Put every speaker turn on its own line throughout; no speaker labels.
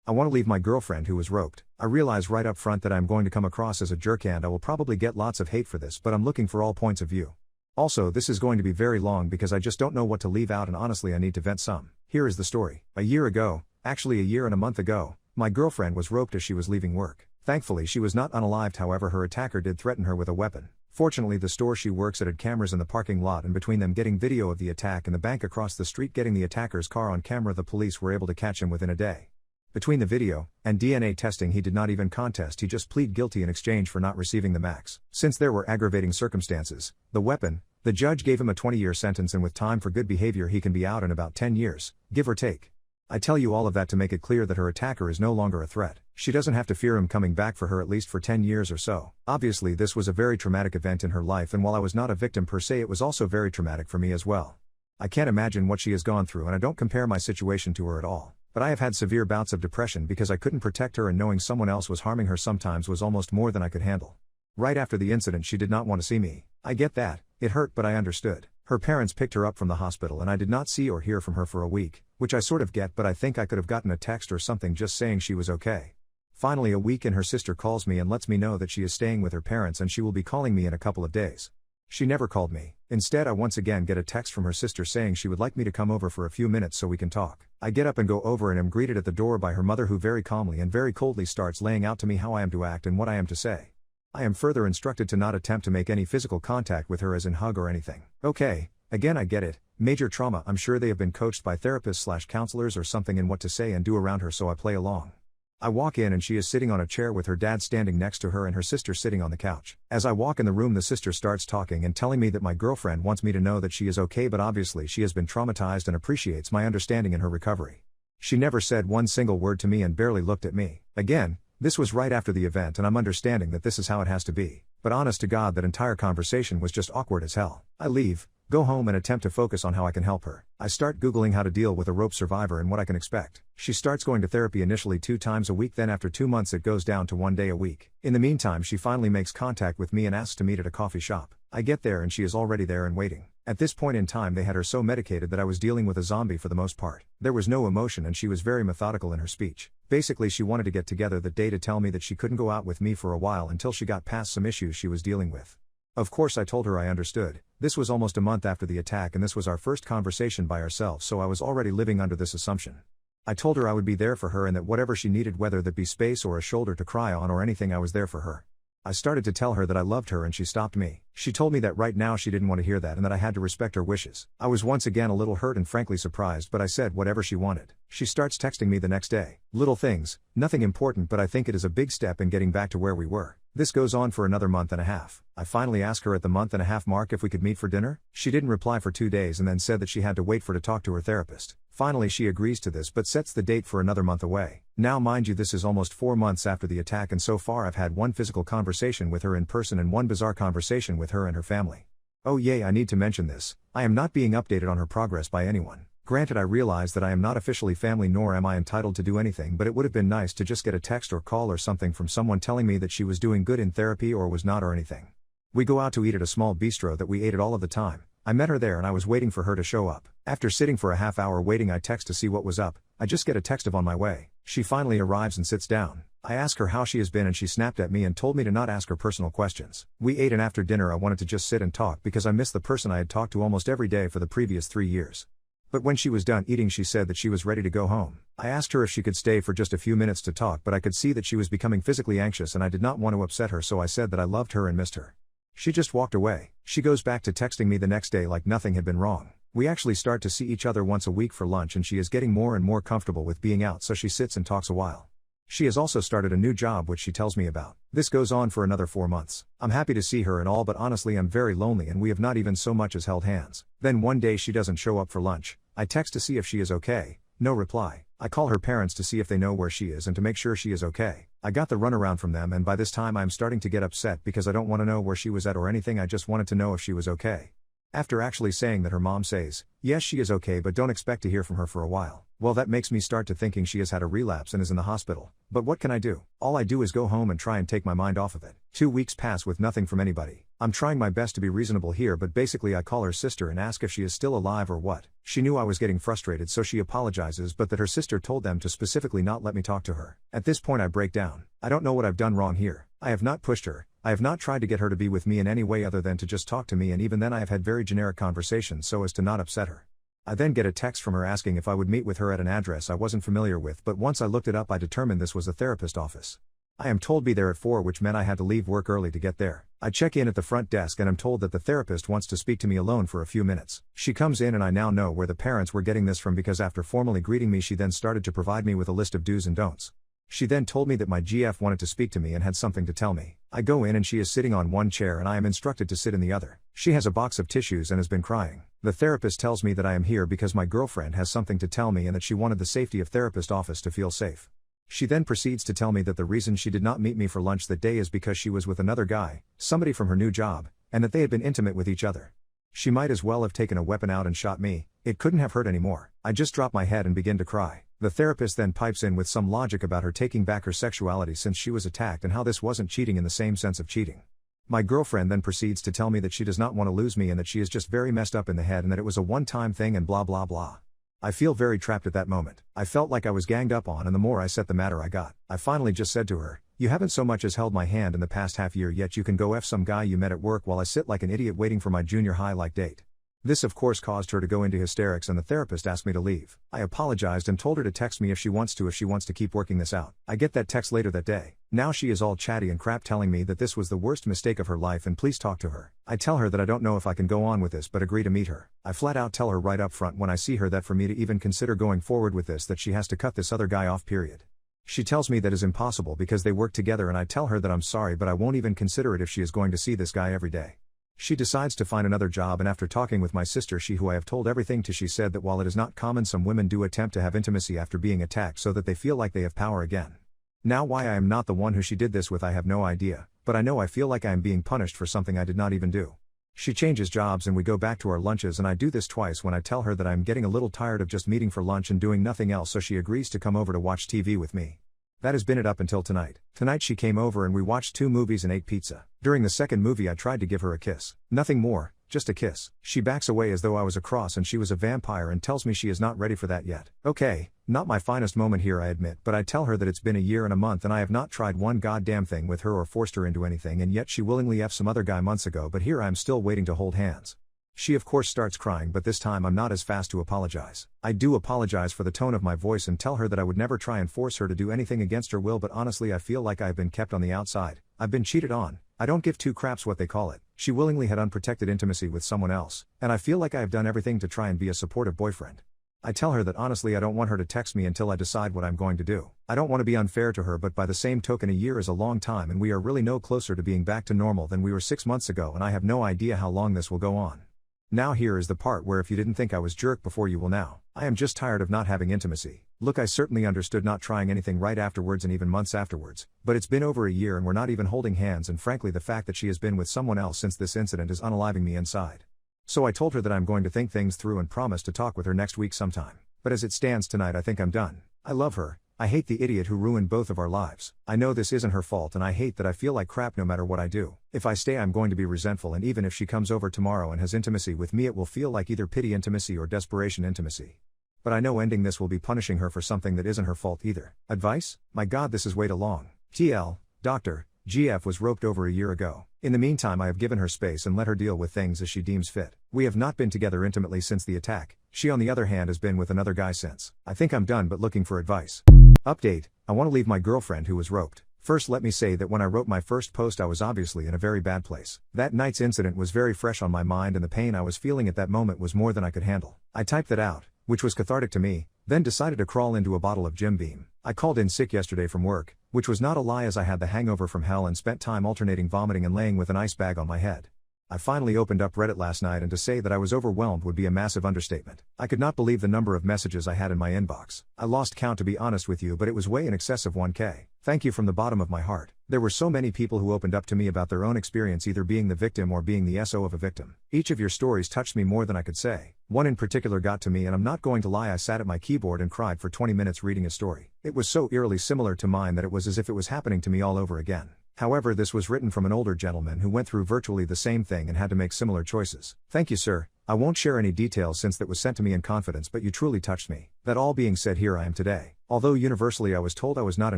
I want to leave my girlfriend who was roped. I realize right up front that I'm going to come across as a jerk and I will probably get lots of hate for this, but I'm looking for all points of view. Also, this is going to be very long because I just don't know what to leave out and honestly I need to vent some. Here is the story. A year ago, actually a year and a month ago, my girlfriend was roped as she was leaving work. Thankfully she was not unalived, however her attacker did threaten her with a weapon. Fortunately the store she works at had cameras in the parking lot, and between them getting video of the attack and the bank across the street getting the attacker's car on camera, the police were able to catch him within a day. Between the video and DNA testing he did not even contest, he just plead guilty in exchange for not receiving the max. Since there were aggravating circumstances, the weapon, the judge gave him a 20-year sentence, and with time for good behavior he can be out in about 10 years, give or take. I tell you all of that to make it clear that her attacker is no longer a threat. She doesn't have to fear him coming back for her at least for 10 years or so. Obviously this was a very traumatic event in her life, and while I was not a victim per se, it was also very traumatic for me as well. I can't imagine what she has gone through, and I don't compare my situation to her at all. But I have had severe bouts of depression because I couldn't protect her, and knowing someone else was harming her sometimes was almost more than I could handle. Right after the incident she did not want to see me. I get that, it hurt, but I understood. Her parents picked her up from the hospital and I did not see or hear from her for a week, which I sort of get, but I think I could have gotten a text or something just saying she was okay. Finally a week and her sister calls me and lets me know that she is staying with her parents and she will be calling me in a couple of days. She never called me. Instead I once again get a text from her sister saying she would like me to come over for a few minutes so we can talk. I get up and go over and am greeted at the door by her mother, who very calmly and very coldly starts laying out to me how I am to act and what I am to say. I am further instructed to not attempt to make any physical contact with her, as in hug or anything. Okay, again I get it, major trauma. I'm sure they have been coached by therapists/counselors or something in what to say and do around her, so I play along. I walk in and she is sitting on a chair with her dad standing next to her and her sister sitting on the couch. As I walk in the room the sister starts talking and telling me that my girlfriend wants me to know that she is okay, but obviously she has been traumatized and appreciates my understanding in her recovery. She never said one single word to me and barely looked at me. Again, this was right after the event and I'm understanding that this is how it has to be. But honest to God, that entire conversation was just awkward as hell. I leave, go home and attempt to focus on how I can help her. I start Googling how to deal with a rope survivor and what I can expect. She starts going to therapy initially 2 times a week, then after 2 months it goes down to 1 day a week. In the meantime she finally makes contact with me and asks to meet at a coffee shop. I get there and she is already there and waiting. At this point in time they had her so medicated that I was dealing with a zombie for the most part. There was no emotion and she was very methodical in her speech. Basically she wanted to get together that day to tell me that she couldn't go out with me for a while until she got past some issues she was dealing with. Of course I told her I understood. This was almost a month after the attack and this was our first conversation by ourselves, so I was already living under this assumption. I told her I would be there for her and that whatever she needed, whether that be space or a shoulder to cry on or anything, I was there for her. I started to tell her that I loved her and she stopped me. She told me that right now she didn't want to hear that and that I had to respect her wishes. I was once again a little hurt and frankly surprised, but I said whatever she wanted. She starts texting me the next day. Little things, nothing important, but I think it is a big step in getting back to where we were. This goes on for another month and a half. I finally asked her at the month and a half mark if we could meet for dinner. She didn't reply for 2 days and then said that she had to wait for to talk to her therapist. Finally she agrees to this but sets the date for another month away. Now mind you, this is almost 4 months after the attack and so far I've had 1 physical conversation with her in person and 1 bizarre conversation with her and her family. Oh yay, I need to mention this. I am not being updated on her progress by anyone. Granted, I realize that I am not officially family nor am I entitled to do anything, but it would have been nice to just get a text or call or something from someone telling me that she was doing good in therapy or was not or anything. We go out to eat at a small bistro that we ate at all of the time. I met her there and I was waiting for her to show up. After sitting for a half hour waiting, I text to see what was up. I just get a text of on my way. She finally arrives and sits down. I ask her how she has been and she snapped at me and told me to not ask her personal questions. We ate and after dinner I wanted to just sit and talk because I missed the person I had talked to almost every day for the previous 3 years. But when she was done eating she said that she was ready to go home. I asked her if she could stay for just a few minutes to talk, but I could see that she was becoming physically anxious and I did not want to upset her, so I said that I loved her and missed her. She just walked away. She goes back to texting me the next day like nothing had been wrong. We actually start to see each other once a week for lunch and she is getting more and more comfortable with being out, so she sits and talks a while. She has also started a new job which she tells me about. This goes on for another 4 months. I'm happy to see her and all, but honestly I'm very lonely and we have not even so much as held hands. Then one day she doesn't show up for lunch. I text to see if she is okay. No reply. I call her parents to see if they know where she is and to make sure she is okay. I got the runaround from them and by this time I'm starting to get upset because I don't want to know where she was at or anything, I just wanted to know if she was okay. After actually saying that, her mom says, yes she is okay but don't expect to hear from her for a while. Well, that makes me start to thinking she has had a relapse and is in the hospital. But what can I do? All I do is go home and try and take my mind off of it. 2 weeks pass with nothing from anybody. I'm trying my best to be reasonable here, but basically I call her sister and ask if she is still alive or what. She knew I was getting frustrated, so she apologizes, but that her sister told them to specifically not let me talk to her. At this point I break down. I don't know what I've done wrong here. I have not pushed her. I have not tried to get her to be with me in any way other than to just talk to me, and even then I have had very generic conversations so as to not upset her. I then get a text from her asking if I would meet with her at an address I wasn't familiar with, but once I looked it up I determined this was a therapist office. I am told be there at 4, which meant I had to leave work early to get there. I check in at the front desk and I'm told that the therapist wants to speak to me alone for a few minutes. She comes in and I now know where the parents were getting this from, because after formally greeting me she then started to provide me with a list of do's and don'ts. She then told me that my GF wanted to speak to me and had something to tell me. I go in and she is sitting on one chair and I am instructed to sit in the other. She has a box of tissues and has been crying. The therapist tells me that I am here because my girlfriend has something to tell me and that she wanted the safety of therapist office to feel safe. She then proceeds to tell me that the reason she did not meet me for lunch that day is because she was with another guy, somebody from her new job, and that they had been intimate with each other. She might as well have taken a weapon out and shot me. It couldn't have hurt anymore. I just drop my head and begin to cry. The therapist then pipes in with some logic about her taking back her sexuality since she was attacked and how this wasn't cheating in the same sense of cheating. My girlfriend then proceeds to tell me that she does not want to lose me and that she is just very messed up in the head and that it was a one-time thing and blah blah blah. I feel very trapped at that moment. I felt like I was ganged up on, and the more I set the matter I got. I finally just said to her, "You haven't so much as held my hand in the past half year, yet you can go F some guy you met at work while I sit like an idiot waiting for my junior high like date." This of course caused her to go into hysterics and the therapist asked me to leave. I apologized and told her to text me if she wants to keep working this out. I get that text later that day. Now she is all chatty and crap telling me that this was the worst mistake of her life and please talk to her. I tell her that I don't know if I can go on with this but agree to meet her. I flat out tell her right up front when I see her that for me to even consider going forward with this that she has to cut this other guy off, period. She tells me that is impossible because they work together, and I tell her that I'm sorry but I won't even consider it if she is going to see this guy every day. She decides to find another job, and after talking with my sister, who I have told everything to, she said that while it is not common, some women do attempt to have intimacy after being attacked so that they feel like they have power again. Now why I am not the one who she did this with I have no idea, but I know I feel like I am being punished for something I did not even do. She changes jobs and we go back to our lunches, and I do this twice when I tell her that I am getting a little tired of just meeting for lunch and doing nothing else, so she agrees to come over to watch TV with me. That has been it up until tonight. Tonight she came over and we watched 2 movies and ate pizza. During the second movie I tried to give her a kiss. Nothing more, just a kiss. She backs away as though I was a cross and she was a vampire and tells me she is not ready for that yet. Okay, not my finest moment here I admit, but I tell her that it's been a year and a month and I have not tried one goddamn thing with her or forced her into anything, and yet she willingly F some other guy months ago, but here I am still waiting to hold hands. She of course starts crying, but this time I'm not as fast to apologize. I do apologize for the tone of my voice and tell her that I would never try and force her to do anything against her will, but honestly I feel like I have been kept on the outside. I've been cheated on. I don't give 2 craps what they call it. She willingly had unprotected intimacy with someone else, and I feel like I have done everything to try and be a supportive boyfriend. I tell her that honestly I don't want her to text me until I decide what I'm going to do. I don't want to be unfair to her, but by the same token a year is a long time and we are really no closer to being back to normal than we were 6 months ago, and I have no idea how long this will go on. Now here is the part where if you didn't think I was jerk before, you will now. I am just tired of not having intimacy. Look, I certainly understood not trying anything right afterwards and even months afterwards, but it's been over a year and we're not even holding hands, and frankly the fact that she has been with someone else since this incident is unaliving me inside. So I told her that I'm going to think things through and promise to talk with her next week sometime. But as it stands tonight I think I'm done. I love her. I hate the idiot who ruined both of our lives. I know this isn't her fault and I hate that I feel like crap no matter what I do. If I stay I'm going to be resentful, and even if she comes over tomorrow and has intimacy with me it will feel like either pity intimacy or desperation intimacy. But I know ending this will be punishing her for something that isn't her fault either. Advice? My god, this is way too long. TL, Dr. GF was roped over a year ago. In the meantime I have given her space and let her deal with things as she deems fit. We have not been together intimately since the attack. She on the other hand has been with another guy since. I think I'm done but looking for advice. Update, I want to leave my girlfriend who was roped. First let me say that when I wrote my first post I was obviously in a very bad place. That night's incident was very fresh on my mind and the pain I was feeling at that moment was more than I could handle. I typed that out, which was cathartic to me, then decided to crawl into a bottle of Jim Beam. I called in sick yesterday from work, which was not a lie as I had the hangover from hell and spent time alternating vomiting and laying with an ice bag on my head. I finally opened up Reddit last night, and to say that I was overwhelmed would be a massive understatement. I could not believe the number of messages I had in my inbox. I lost count to be honest with you, but it was way in excess of 1K. Thank you from the bottom of my heart. There were so many people who opened up to me about their own experience either being the victim or being the SO of a victim. Each of your stories touched me more than I could say. One in particular got to me, and I'm not going to lie, I sat at my keyboard and cried for 20 minutes reading a story. It was so eerily similar to mine that it was as if it was happening to me all over again. However, this was written from an older gentleman who went through virtually the same thing and had to make similar choices. Thank you, sir. I won't share any details since that was sent to me in confidence, but you truly touched me. That all being said, here I am today. Although universally I was told I was not a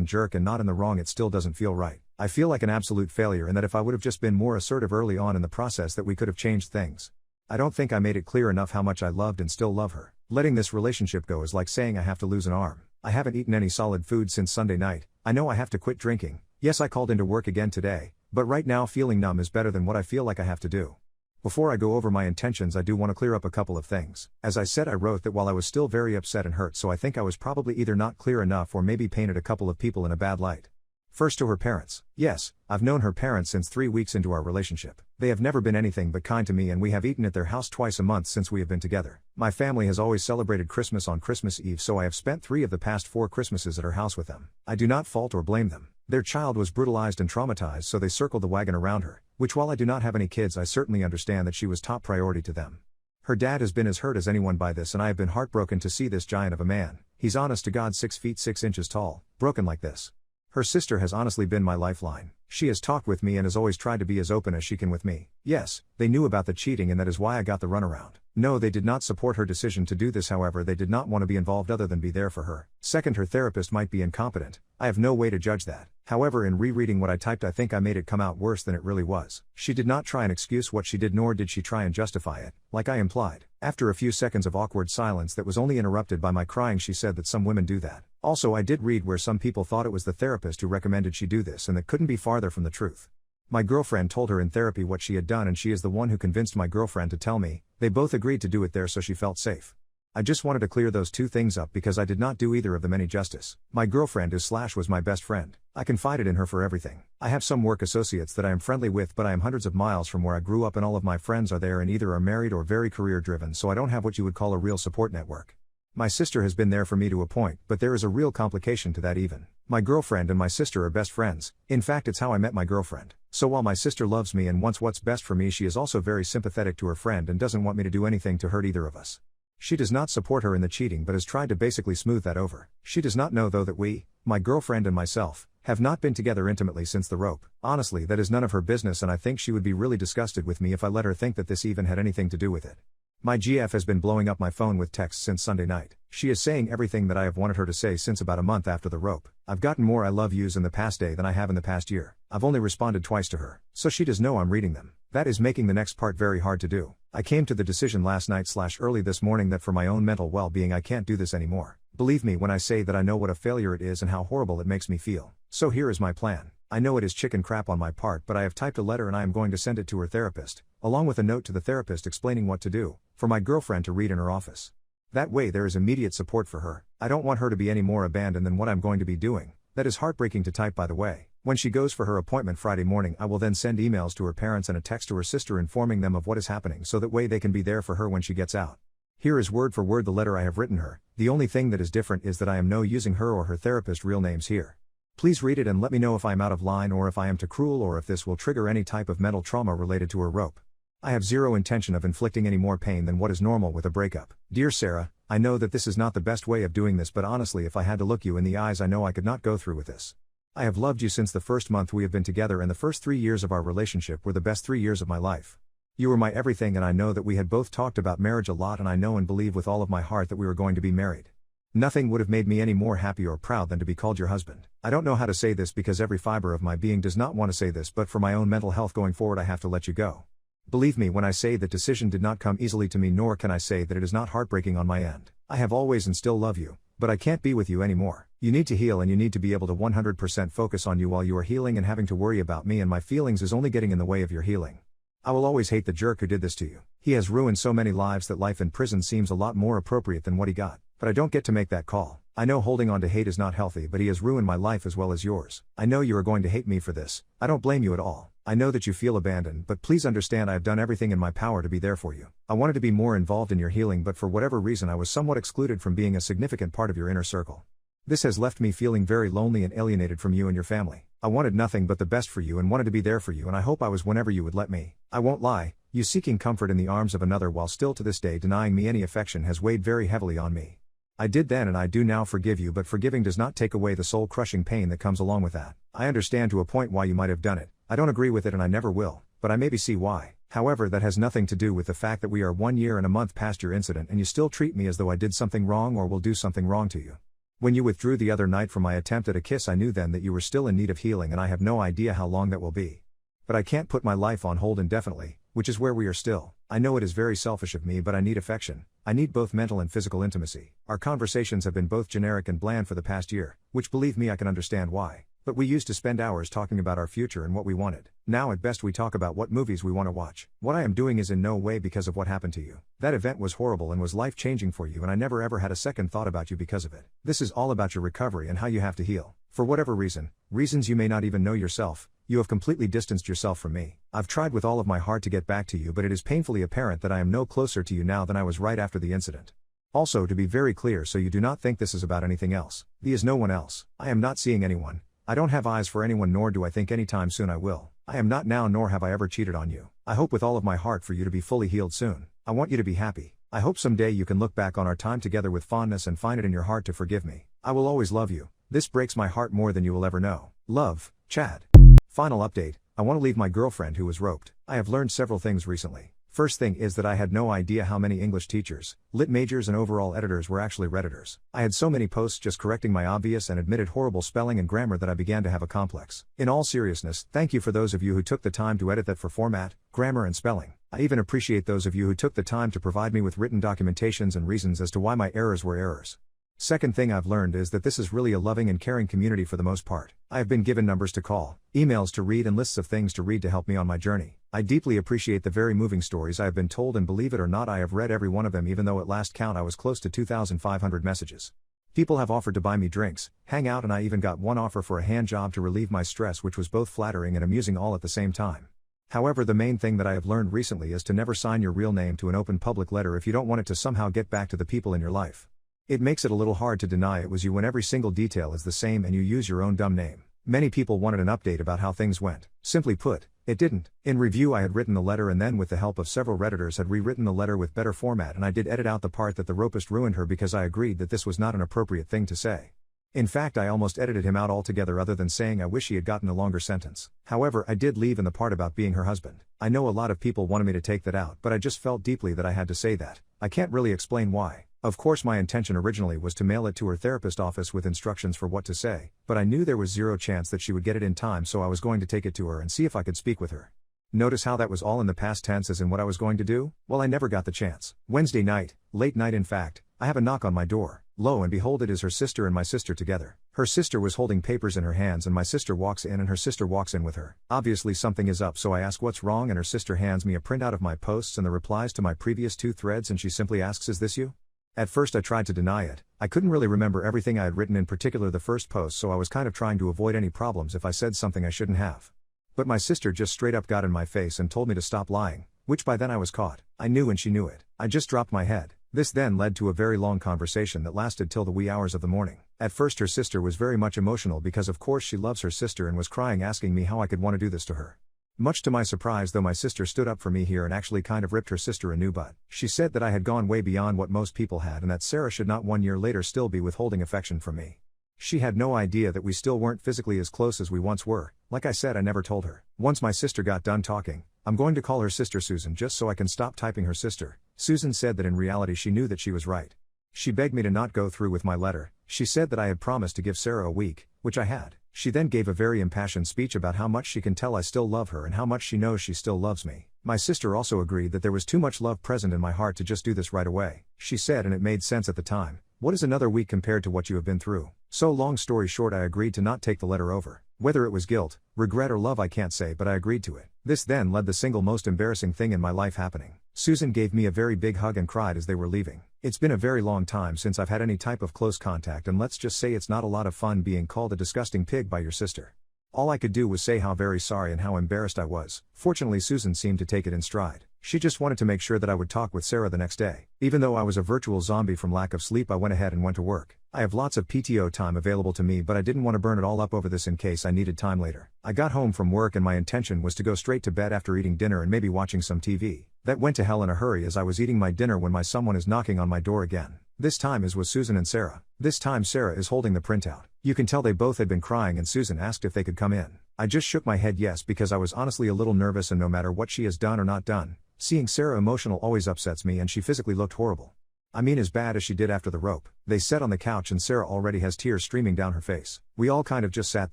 jerk and not in the wrong, it still doesn't feel right. I feel like an absolute failure, and that if I would have just been more assertive early on in the process, that we could have changed things. I don't think I made it clear enough how much I loved and still love her. Letting this relationship go is like saying I have to lose an arm. I haven't eaten any solid food since Sunday night. I know I have to quit drinking. Yes, I called into work again today, but right now feeling numb is better than what I feel like I have to do. Before I go over my intentions, I do want to clear up a couple of things. As I said, I wrote that while I was still very upset and hurt, so I think I was probably either not clear enough or maybe painted a couple of people in a bad light. First, to her parents. Yes, I've known her parents since 3 weeks into our relationship. They have never been anything but kind to me, and we have eaten at their house twice a month since we have been together. My family has always celebrated Christmas on Christmas Eve, so I have spent 3 of the past 4 Christmases at her house with them. I do not fault or blame them. Their child was brutalized and traumatized, so they circled the wagon around her, which, while I do not have any kids, I certainly understand that she was top priority to them. Her dad has been as hurt as anyone by this, and I have been heartbroken to see this giant of a man, he's honest to God 6 feet 6 inches tall, broken like this. Her sister has honestly been my lifeline. She has talked with me and has always tried to be as open as she can with me. Yes, they knew about the cheating, and that is why I got the runaround. No, they did not support her decision to do this, however, they did not want to be involved other than be there for her. Second, her therapist might be incompetent. I have no way to judge that. However, in rereading what I typed, I think I made it come out worse than it really was. She did not try and excuse what she did, nor did she try and justify it, like I implied. After a few seconds of awkward silence that was only interrupted by my crying, she said that some women do that. Also, I did read where some people thought it was the therapist who recommended she do this, and that couldn't be farther from the truth. My girlfriend told her in therapy what she had done, and she is the one who convinced my girlfriend to tell me. They both agreed to do it there, so she felt safe. I just wanted to clear those 2 things up because I did not do either of them any justice. My girlfriend was my best friend. I confided in her for everything. I have some work associates that I am friendly with, but I am hundreds of miles from where I grew up, and all of my friends are there and either are married or very career driven, so I don't have what you would call a real support network. My sister has been there for me to a point, but there is a real complication to that even. My girlfriend and my sister are best friends. In fact, it's how I met my girlfriend. So while my sister loves me and wants what's best for me, she is also very sympathetic to her friend and doesn't want me to do anything to hurt either of us. She does not support her in the cheating, but has tried to basically smooth that over. She does not know though that we, my girlfriend and myself, have not been together intimately since the rope. Honestly, that is none of her business, and I think she would be really disgusted with me if I let her think that this even had anything to do with it. My GF has been blowing up my phone with texts since Sunday night. She is saying everything that I have wanted her to say since about a month after the rope. I've gotten more I love yous in the past day than I have in the past year. I've only responded twice to her, so she does know I'm reading them. That is making the next part very hard to do. I came to the decision last night/early this morning that for my own mental well-being I can't do this anymore. Believe me when I say that I know what a failure it is and how horrible it makes me feel. So here is my plan. I know it is chicken crap on my part, but I have typed a letter and I am going to send it to her therapist, along with a note to the therapist explaining what to do, for my girlfriend to read in her office. That way there is immediate support for her. I don't want her to be any more abandoned than what I'm going to be doing. That is heartbreaking to type, by the way. When she goes for her appointment Friday morning, I will then send emails to her parents and a text to her sister informing them of what is happening, so that way they can be there for her when she gets out. Here is word for word the letter I have written her. The only thing that is different is that I am no using her or her therapist real names here. Please read it and let me know if I am out of line or if I am too cruel or if this will trigger any type of mental trauma related to her rope. I have zero intention of inflicting any more pain than what is normal with a breakup. Dear Sarah, I know that this is not the best way of doing this, but honestly, if I had to look you in the eyes, I know I could not go through with this. I have loved you since the first month we have been together, and the first 3 years of our relationship were the best 3 years of my life. You were my everything, and I know that we had both talked about marriage a lot, and I know and believe with all of my heart that we were going to be married. Nothing would have made me any more happy or proud than to be called your husband. I don't know how to say this because every fiber of my being does not want to say this, but for my own mental health going forward I have to let you go. Believe me when I say that decision did not come easily to me, nor can I say that it is not heartbreaking on my end. I have always and still love you, but I can't be with you anymore. You need to heal, and you need to be able to 100% focus on you while you are healing, and having to worry about me and my feelings is only getting in the way of your healing. I will always hate the jerk who did this to you. He has ruined so many lives that life in prison seems a lot more appropriate than what he got. But I don't get to make that call. I know holding on to hate is not healthy, but he has ruined my life as well as yours. I know you are going to hate me for this. I don't blame you at all. I know that you feel abandoned, but please understand I have done everything in my power to be there for you. I wanted to be more involved in your healing, but for whatever reason I was somewhat excluded from being a significant part of your inner circle. This has left me feeling very lonely and alienated from you and your family. I wanted nothing but the best for you and wanted to be there for you, and I hope I was whenever you would let me. I won't lie, you seeking comfort in the arms of another while still to this day denying me any affection has weighed very heavily on me. I did then and I do now forgive you, but forgiving does not take away the soul-crushing pain that comes along with that. I understand to a point why you might have done it. I don't agree with it and I never will, but I maybe see why. However, that has nothing to do with the fact that we are 1 year and a month past your incident and you still treat me as though I did something wrong or will do something wrong to you. When you withdrew the other night from my attempt at a kiss, I knew then that you were still in need of healing, and I have no idea how long that will be. But I can't put my life on hold indefinitely, which is where we are still. I know it is very selfish of me, but I need affection. I need both mental and physical intimacy. Our conversations have been both generic and bland for the past year, which believe me I can understand why. But we used to spend hours talking about our future and what we wanted. Now at best we talk about what movies we want to watch. What I am doing is in no way because of what happened to you. That event was horrible and was life-changing for you, and I never ever had a second thought about you because of it. This is all about your recovery and how you have to heal. For whatever reasons you may not even know yourself, you have completely distanced yourself from me. I've tried with all of my heart to get back to you, but it is painfully apparent that I am no closer to you now than I was right after the incident. Also, to be very clear so you do not think this is about anything else, there is no one else. I am not seeing anyone. I don't have eyes for anyone, nor do I think anytime soon I will. I am not now, nor have I ever cheated on you. I hope with all of my heart for you to be fully healed soon. I want you to be happy. I hope someday you can look back on our time together with fondness and find it in your heart to forgive me. I will always love you. This breaks my heart more than you will ever know. Love, Chad. Final update, I want to leave my girlfriend who was roped. I have learned several things recently. First thing is that I had no idea how many English teachers, lit majors and overall editors were actually Redditors. I had so many posts just correcting my obvious and admitted horrible spelling and grammar that I began to have a complex. In all seriousness, thank you for those of you who took the time to edit that for format, grammar and spelling. I even appreciate those of you who took the time to provide me with written documentations and reasons as to why my errors were errors. Second thing I've learned is that this is really a loving and caring community for the most part. I have been given numbers to call, emails to read and lists of things to read to help me on my journey. I deeply appreciate the very moving stories I have been told, and believe it or not I have read every one of them, even though at last count I was close to 2,500 messages. People have offered to buy me drinks, hang out, and I even got one offer for a hand job to relieve my stress, which was both flattering and amusing all at the same time. However, the main thing that I have learned recently is to never sign your real name to an open public letter if you don't want it to somehow get back to the people in your life. It makes it a little hard to deny it was you when every single detail is the same and you use your own dumb name. Many people wanted an update about how things went. Simply put, it didn't. In review, I had written the letter and then with the help of several Redditors had rewritten the letter with better format, and I did edit out the part that the rapist ruined her because I agreed that this was not an appropriate thing to say. In fact, I almost edited him out altogether, other than saying I wish he had gotten a longer sentence. However, I did leave in the part about being her husband. I know a lot of people wanted me to take that out, but I just felt deeply that I had to say that. I can't really explain why. Of course, my intention originally was to mail it to her therapist office with instructions for what to say, but I knew there was zero chance that she would get it in time, so I was going to take it to her and see if I could speak with her. Notice how that was all in the past tense as in what I was going to do? Well, I never got the chance. Wednesday night, late night in fact, I have a knock on my door. Lo and behold, it is her sister and my sister together. Her sister was holding papers in her hands and my sister walks in, and her sister walks in with her. Obviously something is up, so I ask what's wrong, and her sister hands me a printout of my posts and the replies to my previous 2 threads, and she simply asks, "Is this you?" At first I tried to deny it. I couldn't really remember everything I had written, in particular the first post, so I was kind of trying to avoid any problems if I said something I shouldn't have. But my sister just straight up got in my face and told me to stop lying, which by then I was caught. I knew and she knew it. I just dropped my head. This then led to a very long conversation that lasted till the wee hours of the morning. At first her sister was very much emotional because of course she loves her sister and was crying, asking me how I could want to do this to her. Much to my surprise though, my sister stood up for me here and actually kind of ripped her sister a new butt. She said that I had gone way beyond what most people had and that Sarah should not 1 year later still be withholding affection from me. She had no idea that we still weren't physically as close as we once were. Like I said, I never told her. Once my sister got done talking, I'm going to call her sister Susan just so I can stop typing her sister. Susan said that in reality she knew that she was right. She begged me to not go through with my letter. She said that I had promised to give Sarah a week, which I had. She then gave a very impassioned speech about how much she can tell I still love her and how much she knows she still loves me. My sister also agreed that there was too much love present in my heart to just do this right away. She said, and it made sense at the time, "What is another week compared to what you have been through?" So long story short, I agreed to not take the letter over. Whether it was guilt, regret or love I can't say, but I agreed to it. This then led the single most embarrassing thing in my life happening. Susan gave me a very big hug and cried as they were leaving. It's been a very long time since I've had any type of close contact, and let's just say it's not a lot of fun being called a disgusting pig by your sister. All I could do was say how very sorry and how embarrassed I was. Fortunately, Susan seemed to take it in stride. She just wanted to make sure that I would talk with Sarah the next day. Even though I was a virtual zombie from lack of sleep, I went ahead and went to work. I have lots of PTO time available to me, but I didn't want to burn it all up over this in case I needed time later. I got home from work and my intention was to go straight to bed after eating dinner and maybe watching some TV. That went to hell in a hurry as I was eating my dinner when someone is knocking on my door again. This time is with Susan and Sarah. This time Sarah is holding the printout. You can tell they both had been crying and Susan asked if they could come in. I just shook my head yes because I was honestly a little nervous, and no matter what she has done or not done, seeing Sarah emotional always upsets me, and she physically looked horrible. I mean as bad as she did after the rope. They sat on the couch and Sarah already has tears streaming down her face. We all kind of just sat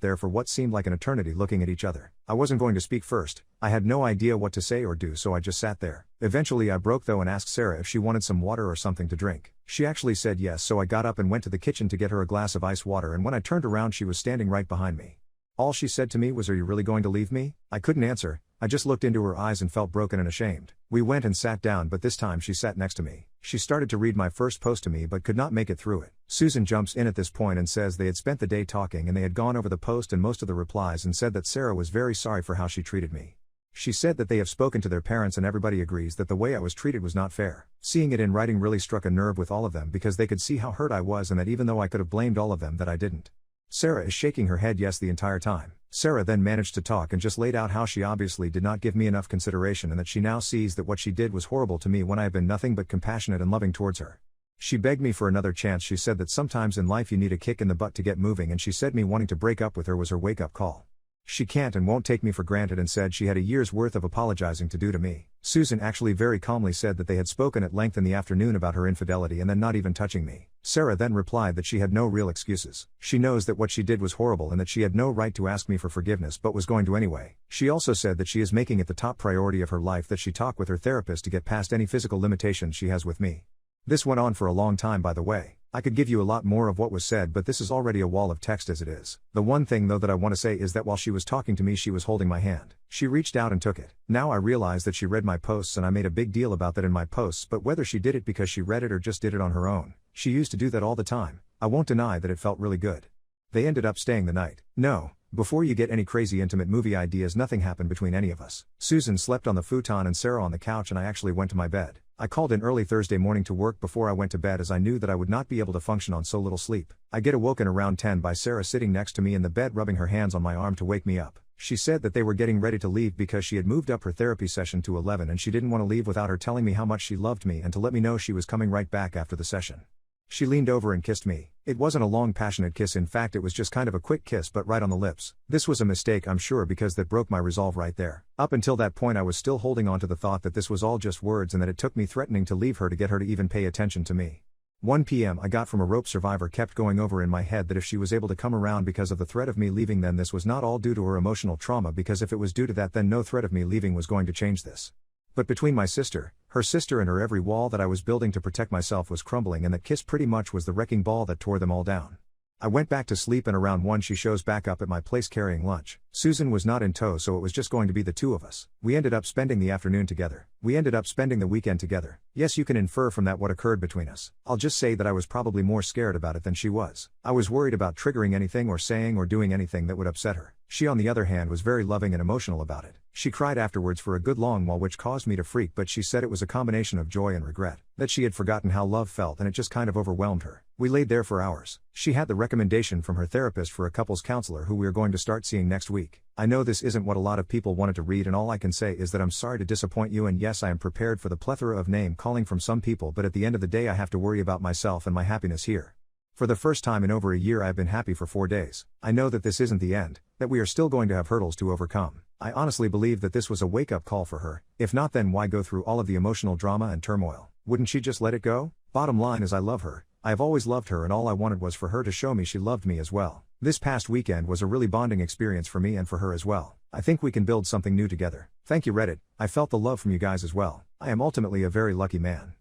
there for what seemed like an eternity looking at each other. I wasn't going to speak first. I had no idea what to say or do, so I just sat there. Eventually I broke though and asked Sarah if she wanted some water or something to drink. She actually said yes, so I got up and went to the kitchen to get her a glass of ice water, and when I turned around she was standing right behind me. All she said to me was, "Are you really going to leave me?" I couldn't answer. I just looked into her eyes and felt broken and ashamed. We went and sat down, but this time she sat next to me. She started to read my first post to me but could not make it through it. Susan jumps in at this point and says they had spent the day talking and they had gone over the post and most of the replies, and said that Sarah was very sorry for how she treated me. She said that they have spoken to their parents and everybody agrees that the way I was treated was not fair. Seeing it in writing really struck a nerve with all of them because they could see how hurt I was, and that even though I could have blamed all of them, that I didn't. Sarah is shaking her head yes the entire time. Sarah then managed to talk and just laid out how she obviously did not give me enough consideration, and that she now sees that what she did was horrible to me when I have been nothing but compassionate and loving towards her. She begged me for another chance. She said that sometimes in life you need a kick in the butt to get moving, and she said me wanting to break up with her was her wake-up call. She can't and won't take me for granted, and said she had a year's worth of apologizing to do to me. Susan actually very calmly said that they had spoken at length in the afternoon about her infidelity and then not even touching me. Sarah then replied that she had no real excuses. She knows that what she did was horrible and that she had no right to ask me for forgiveness but was going to anyway. She also said that she is making it the top priority of her life that she talk with her therapist to get past any physical limitations she has with me. This went on for a long time, by the way. I could give you a lot more of what was said, but this is already a wall of text as it is. The one thing though that I want to say is that while she was talking to me she was holding my hand. She reached out and took it. Now I realize that she read my posts, and I made a big deal about that in my posts, but whether she did it because she read it or just did it on her own, she used to do that all the time. I won't deny that it felt really good. They ended up staying the night. No. Before you get any crazy intimate movie ideas, nothing happened between any of us. Susan slept on the futon and Sarah on the couch, and I actually went to my bed. I called in early Thursday morning to work before I went to bed as I knew that I would not be able to function on so little sleep. I get awoken around 10 by Sarah sitting next to me in the bed rubbing her hands on my arm to wake me up. She said that they were getting ready to leave because she had moved up her therapy session to 11 and she didn't want to leave without her telling me how much she loved me and to let me know she was coming right back after the session. She leaned over and kissed me. It wasn't a long passionate kiss, in fact it was just kind of a quick kiss but right on the lips. This was a mistake I'm sure, because that broke my resolve right there. Up until that point I was still holding on to the thought that this was all just words and that it took me threatening to leave her to get her to even pay attention to me. 1 p.m. I got from a rope survivor kept going over in my head that if she was able to come around because of the threat of me leaving, then this was not all due to her emotional trauma, because if it was due to that then no threat of me leaving was going to change this. But between my sister, her sister and her, every wall that I was building to protect myself was crumbling, and that kiss pretty much was the wrecking ball that tore them all down. I went back to sleep and around 1 she shows back up at my place carrying lunch. Susan was not in tow, so it was just going to be the two of us. We ended up spending the afternoon together. We ended up spending the weekend together. Yes, you can infer from that what occurred between us. I'll just say that I was probably more scared about it than she was. I was worried about triggering anything or saying or doing anything that would upset her. She on the other hand was very loving and emotional about it. She cried afterwards for a good long while, which caused me to freak, but she said it was a combination of joy and regret, that she had forgotten how love felt and it just kind of overwhelmed her. We laid there for hours. She had the recommendation from her therapist for a couples counselor who we are going to start seeing next week. I know this isn't what a lot of people wanted to read, and all I can say is that I'm sorry to disappoint you, and yes, I am prepared for the plethora of name calling from some people, but at the end of the day I have to worry about myself and my happiness here. For the first time in over a year I have been happy for 4 days. I know that this isn't the end, that we are still going to have hurdles to overcome. I honestly believe that this was a wake-up call for her. If not, then why go through all of the emotional drama and turmoil? Wouldn't she just let it go? Bottom line is I love her. I have always loved her, and all I wanted was for her to show me she loved me as well. This past weekend was a really bonding experience for me and for her as well. I think we can build something new together. Thank you, Reddit. I felt the love from you guys as well. I am ultimately a very lucky man.